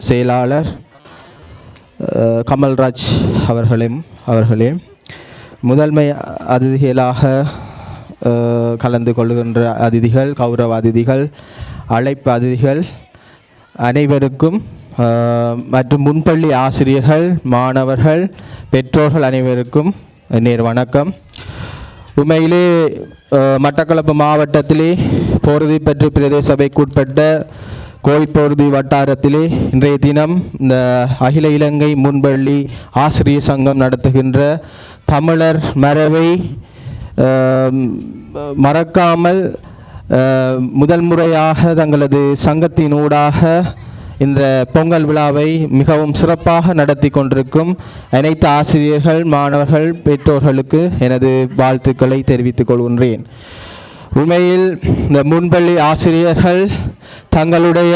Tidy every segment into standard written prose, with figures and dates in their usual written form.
செயலாளர் கமல்ராஜ் அவர்களே முதன்மை அதிதிகளாக கலந்து கொள்கின்ற அதிதிகள், கௌரவ அதிதிகள், அழைப்பு அதிதிகள் அனைவருக்கும் மற்றும் முன்பள்ளி ஆசிரியர்கள், மாணவர்கள், பெற்றோர்கள் அனைவருக்கும் நேர் வணக்கம். உண்மையிலே மட்டக்களப்பு மாவட்டத்திலே போரதிப்பற்று பிரதேச சபைக்குட்பட்ட கோவில்போரதி வட்டாரத்திலே இன்றைய தினம் இந்த அகில இலங்கை முன்பள்ளி ஆசிரியர் சங்கம் நடத்துகின்ற தமிழர் மரபை மறக்காமல் முதல் முறையாக தங்களது சங்கத்தினூடாக இந்த பொங்கல் விழாவை மிகவும் சிறப்பாக நடத்தி கொண்டிருக்கும் அனைத்து ஆசிரியர்கள், மாணவர்கள், பெற்றோர்களுக்கு எனது வாழ்த்துக்களை தெரிவித்துக் கொள்கின்றேன். உண்மையில் இந்த முன்பள்ளி ஆசிரியர்கள் தங்களுடைய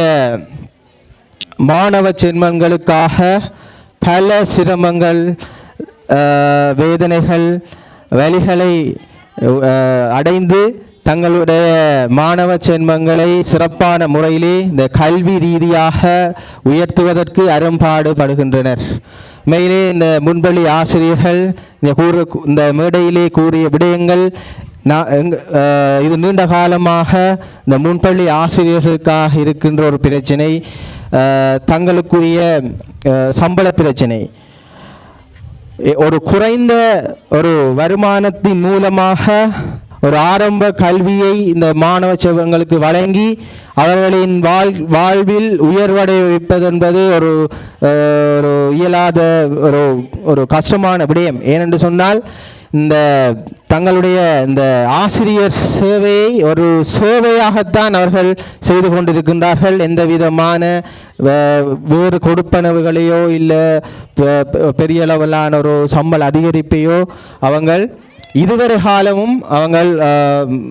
மாணவ செல்வங்களுக்காக பல சிரமங்கள், வேதனைகள், வலிகளை அடைந்து தங்களுடைய மாணவ செல்வங்களை சிறப்பான முறையிலே இந்த கல்வி ரீதியாக உயர்த்துவதற்கு அரும்பாடுபடுகின்றனர். மேலே இந்த முன்பள்ளி ஆசிரியர்கள் இந்த மேடையிலே கூறிய விடயங்கள் இது நீண்ட காலமாக இந்த முன்பள்ளி ஆசிரியர்களுக்காக இருக்கின்ற ஒரு பிரச்சனை, தங்களுக்குரிய சம்பள பிரச்சனை. ஒரு குறைந்த ஒரு வருமானத்தின் மூலமாக ஒரு ஆரம்ப கல்வியை இந்த மாணவ செல்வங்களுக்கு வழங்கி அவர்களின் வாழ்வில் உயர்வடைய வைப்பது என்பது ஒரு இயலாத ஒரு கஷ்டமான விடயம். ஏனென்று சொன்னால் இந்த தங்களுடைய இந்த ஆசிரியர் சேவையை ஒரு சேவையாகத்தான் அவர்கள் செய்து கொண்டிருக்கின்றார்கள். எந்த விதமான வேறு கொடுப்பனவுகளையோ இல்லை பெரிய அளவிலான ஒரு சம்பள அதிகரிப்பையோ அவங்கள் இதுவரை காலமும் அவங்கள்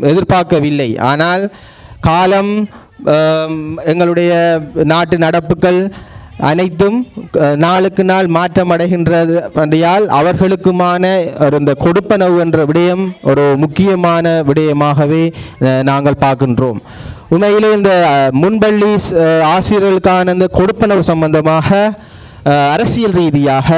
எதிர்பார்க்கவில்லை. ஆனால் காலம், எங்களுடைய நாட்டு நடப்புகள் அனைத்தும் நாளுக்கு நாள் மாற்றம் அடைகின்றதால் அவர்களுக்குமான இந்த கொடுப்பனவு என்ற விடயம் ஒரு முக்கியமான விடயமாகவே நாங்கள் பார்க்கின்றோம். உண்மையிலே இந்த முன்பள்ளி ஆசிரியர்களுக்கான இந்த கொடுப்பனவு சம்பந்தமாக அரசியல் ரீதியாக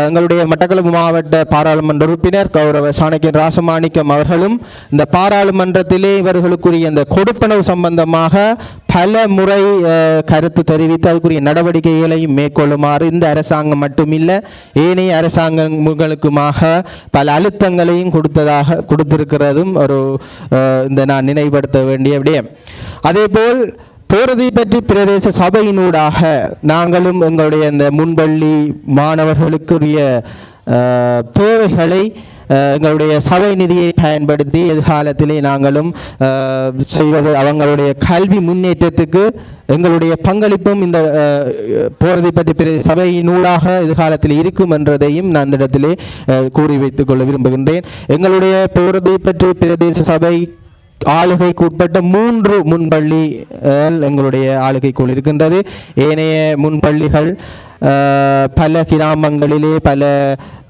எங்களுடைய மட்டக்களப்பு மாவட்ட பாராளுமன்ற உறுப்பினர் கௌரவ சாணக்கியன் ராசமாணிக்கம் அவர்களும் இந்த பாராளுமன்றத்திலே இவர்களுக்குரிய இந்த கொடுப்பனவு சம்பந்தமாக பல முறை கருத்து தெரிவித்து அதுக்குரிய நடவடிக்கைகளையும் மேற்கொள்ளுமாறு இந்த அரசாங்கம் மட்டுமில்லை ஏனைய அரசாங்கங்களுக்குமாக பல அழுத்தங்களையும் கொடுத்திருக்கிறதும் இந்த நான் நினைவுபடுத்த வேண்டிய விடயம். அதேபோல் போரதிப்பற்று பிரதேச சபையினூடாக நாங்களும் எங்களுடைய இந்த முன்பள்ளி மாணவர்களுக்குரிய தேவைகளை எங்களுடைய சபை நிதியை பயன்படுத்தி எதிர்காலத்திலே நாங்களும் செய்வது அவங்களுடைய கல்வி முன்னேற்றத்துக்கு எங்களுடைய பங்களிப்பும் இந்த போரதிப்பற்று பிரதேச சபையினூடாக எதிர்காலத்தில் இருக்கும் என்றதையும் நான் இந்த இடத்திலே கூறி வைத்துக் கொள்ள விரும்புகின்றேன். எங்களுடைய போரதிப்பற்று பிரதேச சபை ஆளுகைக்கு உட்பட்ட 3 முன்பள்ளி எங்களுடைய ஆளுகைக்குள் இருக்கின்றது. ஏனைய முன்பள்ளிகள் பல கிராமங்களிலே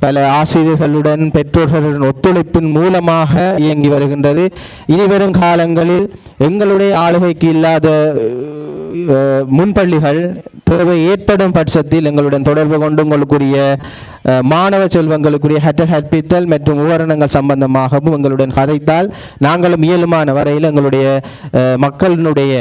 பல ஆசிரியர்களுடன் பெற்றோர்களுடன் ஒத்துழைப்பின் மூலமாக இயங்கி வருகின்றது. இனிவரும் காலங்களில் எங்களுடைய ஆளுகைக்கு இல்லாத முன்பள்ளிகள் தேவை ஏற்படும் பட்சத்தில் எங்களுடன் தொடர்பு கொண்டு உங்களுக்குரிய மாணவ செல்வங்களுக்குரிய கற்பித்தல் மற்றும் உபகரணங்கள் சம்பந்தமாகவும் எங்களுடன் கதைத்தால் நாங்களும் இயலுமான வரையில் எங்களுடைய மக்களினுடைய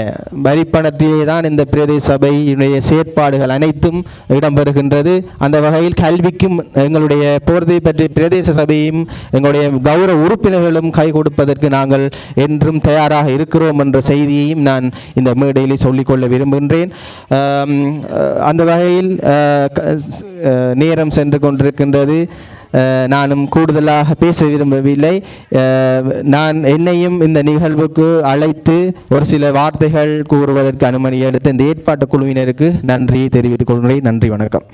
வரிப்பணத்திலே தான் இந்த பிரதேச சபையினுடைய செயற்பாடுகள் அனைத்தும் இடம்பெறுகின்றது. அந்த வகையில் கல்விக்கும் எங்களுடைய போரதிப்பற்று பிரதேச சபையும் எங்களுடைய கௌரவ உறுப்பினர்களும் கை கொடுப்பதற்கு நாங்கள் என்றும் தயாராக இருக்கிறோம் என்ற செய்தியையும் நான் இந்த மேடையில் சொல்லிக்கொள்ள விரும்புகின்றேன். அந்த வகையில் நேரம் சென்று கொண்டிருக்கின்றது. நானும் கூடுதலாக பேச விரும்பவில்லை. நான் என்னையும் இந்த நிகழ்வுக்கு அழைத்து ஒரு சில வார்த்தைகள் கூறுவதற்கு அனுமதி எடுத்த இந்த ஏற்பாட்டு குழுவினருக்கு நன்றி தெரிவித்துக் கொள்கிறேன். நன்றி, வணக்கம்.